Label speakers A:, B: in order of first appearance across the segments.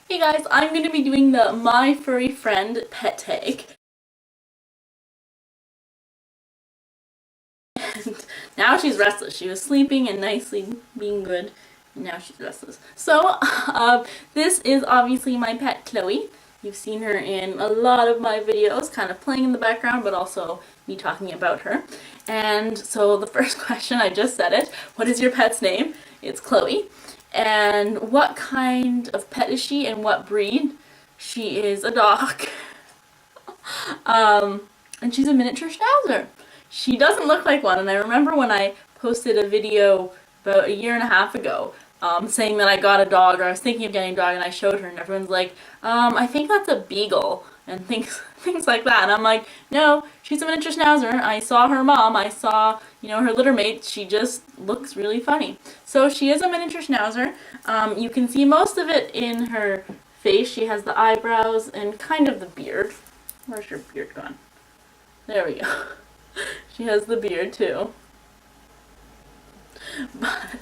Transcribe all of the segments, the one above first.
A: Hey guys, I'm going to be doing the My Furry Friend pet tag. And now she's restless. She was sleeping and nicely being good. And now she's restless. So, this is obviously my pet Chloe. You've seen her in a lot of my videos, kind of playing in the background, but also me talking about her. And so the first question, I just said it. What is your pet's name? It's Chloe. And what kind of pet is she and what breed? She is a dog. And she's a miniature schnauzer. She doesn't look like one, and I remember when I posted a video about a year and a half ago saying that I got a dog, or I was thinking of getting a dog, and I showed her, and everyone's like, I think that's a beagle, and things like that. And I'm like, no, she's a miniature schnauzer. I saw her mom, I saw, her litter mates. She just looks really funny. So she is a miniature schnauzer. You can see most of it in her face. She has the eyebrows and kind of the beard. Where's your beard gone? There we go. She has the beard too. But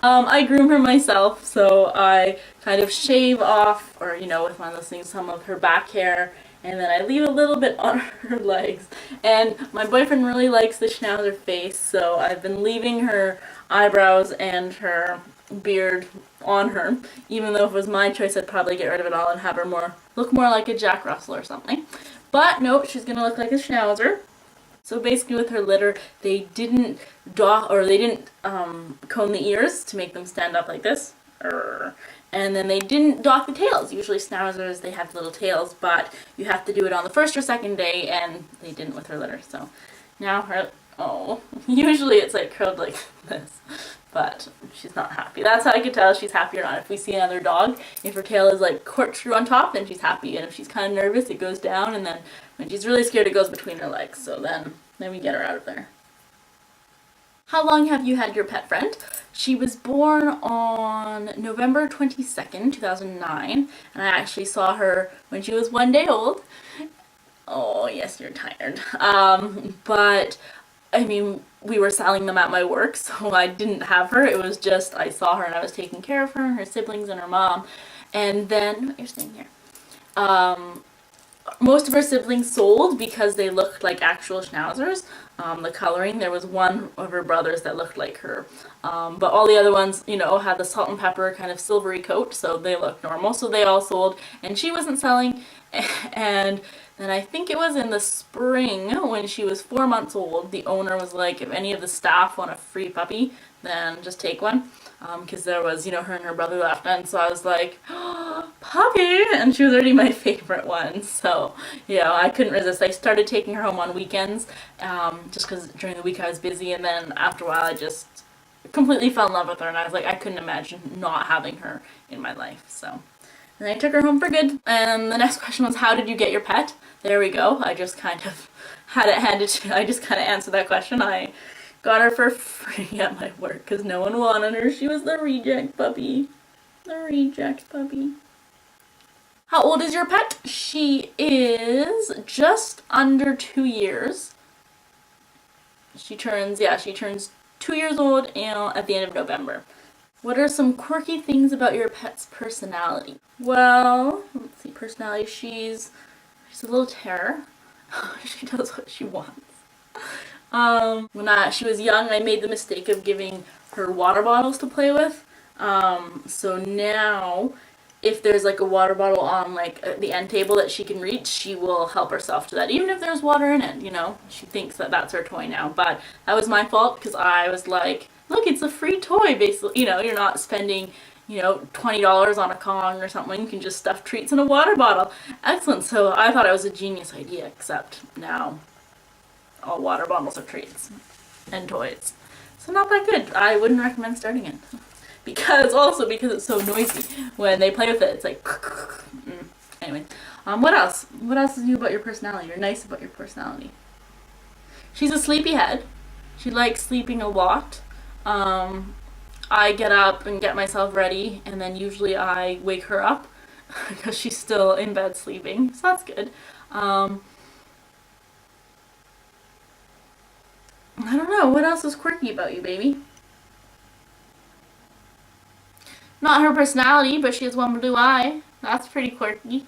A: I groom her myself, so I kind of shave off, or with one of those things, some of her back hair, and then I leave a little bit on her legs. And my boyfriend really likes the schnauzer face, so I've been leaving her eyebrows and her beard on her. Even though if it was my choice, I'd probably get rid of it all and have her look more like a Jack Russell or something. But nope, she's gonna look like a schnauzer. So basically with her litter, they didn't comb the ears to make them stand up like this. And then they didn't dock the tails. Usually schnauzers, they have little tails, but you have to do it on the first or second day, and they didn't with her litter. So now usually it's like curled like this, but she's not happy. That's how I can tell if she's happy or not. If we see another dog, if her tail is like corkscrew on top, then she's happy, and if she's kind of nervous, it goes down, and then when she's really scared, it goes between her legs. So then we get her out of there. How long have you had your pet friend? She was born on November 22nd, 2009, and I actually saw her when she was 1 day old. Oh, yes, you're tired. But, I mean, we were selling them at my work, so I didn't have her. It was just, I saw her and I was taking care of her and her siblings and her mom. And then, you're staying here. Most of her siblings sold because they looked like actual schnauzers. The coloring, there was one of her brothers that looked like her. But all the other ones, had the salt and pepper kind of silvery coat, so they looked normal. So they all sold, and she wasn't selling. And then I think it was in the spring when she was 4 months old, the owner was like, if any of the staff want a free puppy, then just take one. Because there was, her and her brother left, and so I was like, oh, puppy! And she was already my favorite one, so, I couldn't resist. I started taking her home on weekends, just because during the week I was busy, and then after a while I just completely fell in love with her, and I was like, I couldn't imagine not having her in my life, so. And I took her home for good, and the next question was, how did you get your pet? There we go. I just kind of had it handed to, I just kind of answered that question. I got her for free at my work because no one wanted her. She was the reject puppy. The reject puppy. How old is your pet? She is just under 2 years. She turns 2 years old at the end of November. What are some quirky things about your pet's personality? Well, let's see, personality, she's a little terror. She does what she wants. When she was young, I made the mistake of giving her water bottles to play with. So now, if there's like a water bottle on like the end table that she can reach, she will help herself to that, even if there's water in it, She thinks that that's her toy now. But that was my fault because I was like, look, it's a free toy, basically. You're not spending, $20 on a Kong or something. You can just stuff treats in a water bottle. Excellent. So I thought it was a genius idea, except now all water bottles are treats and toys. So not that good. I wouldn't recommend starting it. Because it's so noisy. When they play with it, it's like anyway. What else? What else is new about your personality or nice about your personality? She's a sleepyhead. She likes sleeping a lot. I get up and get myself ready, and then usually I wake her up because she's still in bed sleeping. So that's good. I don't know. What else is quirky about you, baby? Not her personality, but she has one blue eye. That's pretty quirky.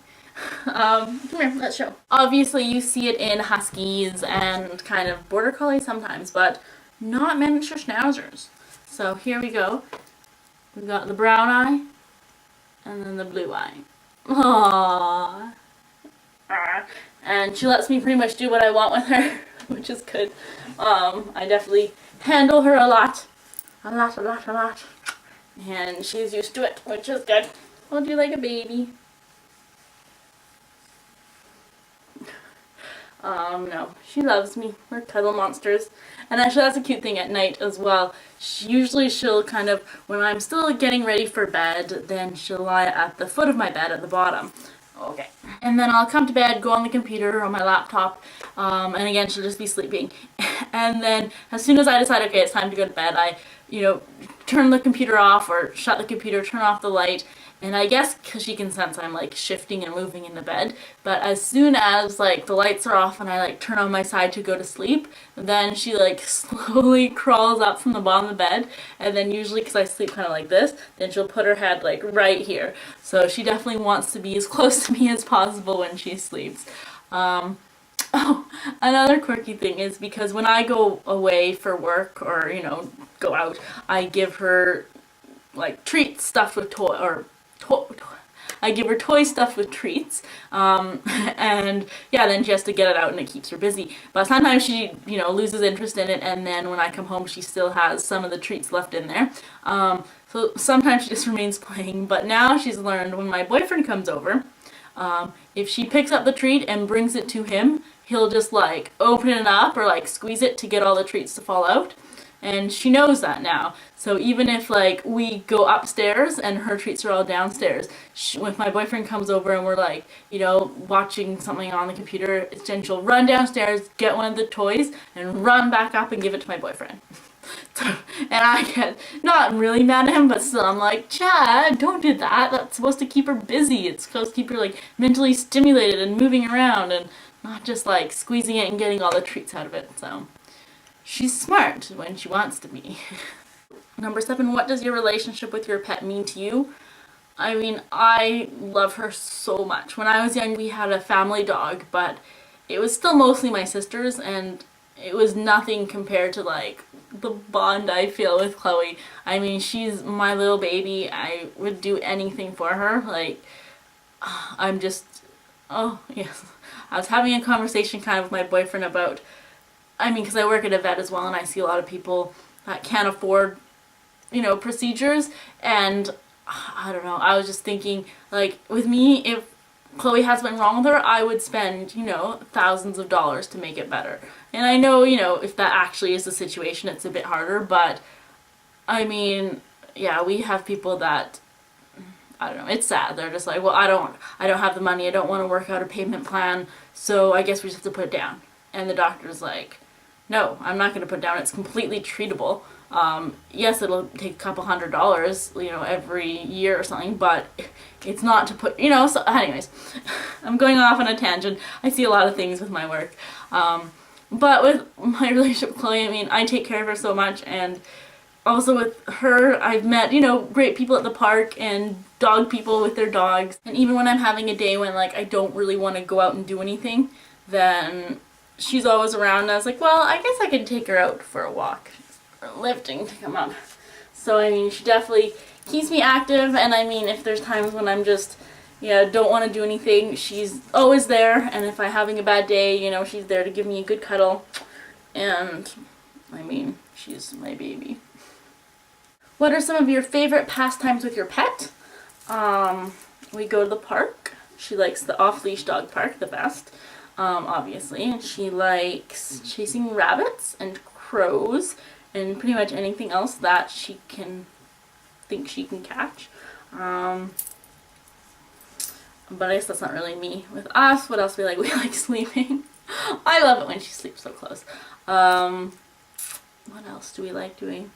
A: Come here, let's show. Obviously you see it in Huskies and kind of Border Collies sometimes, but not miniature Schnauzers. So here we go. We've got the brown eye and then the blue eye. Aww. And she lets me pretty much do what I want with her, which is good. I definitely handle her a lot. A lot. And she's used to it, which is good. Hold you like a baby. No, she loves me. We're cuddle monsters. And actually that's a cute thing at night as well. She'll kind of, when I'm still getting ready for bed, then she'll lie at the foot of my bed at the bottom. Okay. And then I'll come to bed, go on the computer or my laptop, and again she'll just be sleeping. And then as soon as I decide, okay, it's time to go to bed, I, turn the computer off or shut the computer, turn off the light, and I guess because she can sense I'm like shifting and moving in the bed, but as soon as like the lights are off and I like turn on my side to go to sleep, then she like slowly crawls up from the bottom of the bed, and then usually because I sleep kind of like this, then she'll put her head like right here. So she definitely wants to be as close to me as possible when she sleeps. Oh, another quirky thing is because when I go away for work or, go out, I give her like treats stuffed with I give her toy stuffed with treats, and yeah, then she has to get it out and it keeps her busy. But sometimes she, loses interest in it, and then when I come home she still has some of the treats left in there. So sometimes she just remains playing, but now she's learned when my boyfriend comes over, if she picks up the treat and brings it to him, he'll just like open it up or like squeeze it to get all the treats to fall out. And she knows that now. So even if like we go upstairs and her treats are all downstairs, when my boyfriend comes over and we're like, watching something on the computer, then she'll run downstairs, get one of the toys, and run back up and give it to my boyfriend. And I get not really mad at him, but still I'm like, Chad, don't do that. That's supposed to keep her busy. It's supposed to keep her like mentally stimulated and moving around and not just like squeezing it and getting all the treats out of it. So she's smart when she wants to be. Number 7, what does your relationship with your pet mean to you? I mean, I love her so much. When I was young, we had a family dog, but it was still mostly my sister's, and it was nothing compared to like the bond I feel with Chloe. I mean, she's my little baby. I would do anything for her. Like, I'm just, oh yes. I was having a conversation kind of with my boyfriend about, I mean, because I work at a vet as well, and I see a lot of people that can't afford, procedures, and I don't know, I was just thinking, like, with me, if Chloe has something wrong with her, I would spend, thousands of dollars to make it better. And I know, if that actually is the situation, it's a bit harder, but, I mean, yeah, we have people that, I don't know, it's sad. They're just like, well, I don't have the money, I don't want to work out a payment plan, so I guess we just have to put it down. And the doctor's like, no, I'm not going to put it down, it's completely treatable. Yes, it'll take a couple $100, every year or something, but it's not to put, so anyways, I'm going off on a tangent. I see a lot of things with my work. But with my relationship with Chloe, I mean, I take care of her so much, and also with her, I've met, great people at the park and dog people with their dogs. And even when I'm having a day when, like, I don't really want to go out and do anything, then she's always around, and I was like, well, I guess I could take her out for a walk. Or lifting to come up. So, I mean, she definitely keeps me active, and I mean, if there's times when I'm just, don't want to do anything, she's always there, and if I'm having a bad day, she's there to give me a good cuddle, and, I mean, she's my baby. What are some of your favorite pastimes with your pet? We go to the park. She likes the off-leash dog park the best, obviously, and she likes chasing rabbits and crows, and pretty much anything else that she can think she can catch. But I guess that's not really me. With us, what else do we like? We like sleeping. I love it when she sleeps so close. What else do we like doing?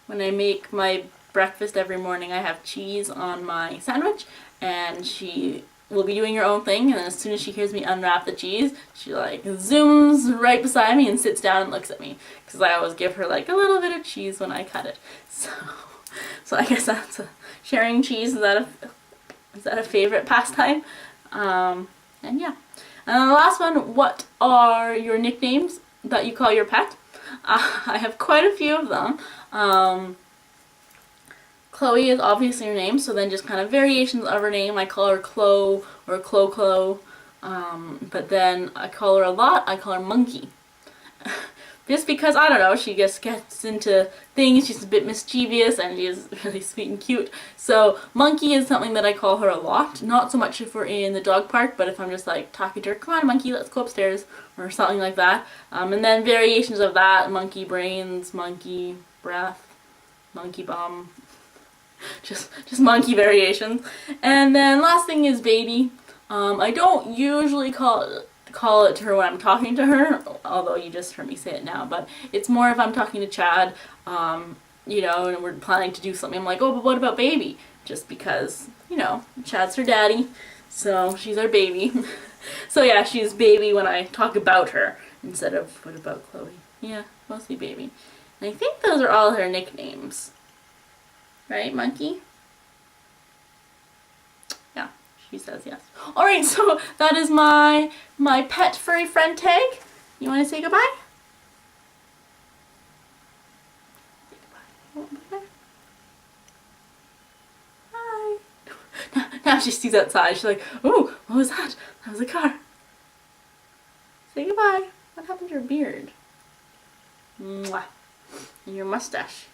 A: When I make my breakfast every morning, I have cheese on my sandwich, and she will be doing her own thing, and then as soon as she hears me unwrap the cheese, she like zooms right beside me and sits down and looks at me, because I always give her like a little bit of cheese when I cut it. So I guess that's sharing cheese. Is that Is that a favorite pastime? And yeah. And the last one, what are your nicknames that you call your pet? I have quite a few of them. Chloe is obviously her name, so then just kind of variations of her name. I call her Chloe or Chlo. But then I call her a lot, I call her Monkey. Just because, I don't know, she just gets into things, she's a bit mischievous, and she's really sweet and cute. So, Monkey is something that I call her a lot. Not so much if we're in the dog park, but if I'm just like talking to her, come on Monkey, let's go upstairs, or something like that. And then variations of that, Monkey Brains, Monkey Breath, Monkey Bum, just monkey variations. And then last thing is Baby. I don't usually call it to her when I'm talking to her, although you just heard me say it now, but it's more if I'm talking to Chad, you know, and we're planning to do something, I'm like, oh, but what about Baby? Just because, you know, Chad's her daddy, so she's our baby. So yeah, she's Baby when I talk about her, instead of what about Chloe. Yeah, mostly Baby. And I think those are all her nicknames. Right, Monkey? Yeah, she says yes. Alright, so that is my pet furry friend tag. You want to say goodbye? Say goodbye. Hi. Now she sees outside. She's like, ooh, what was that? That was a car. Say goodbye. What happened to your beard? Mwah. And your mustache.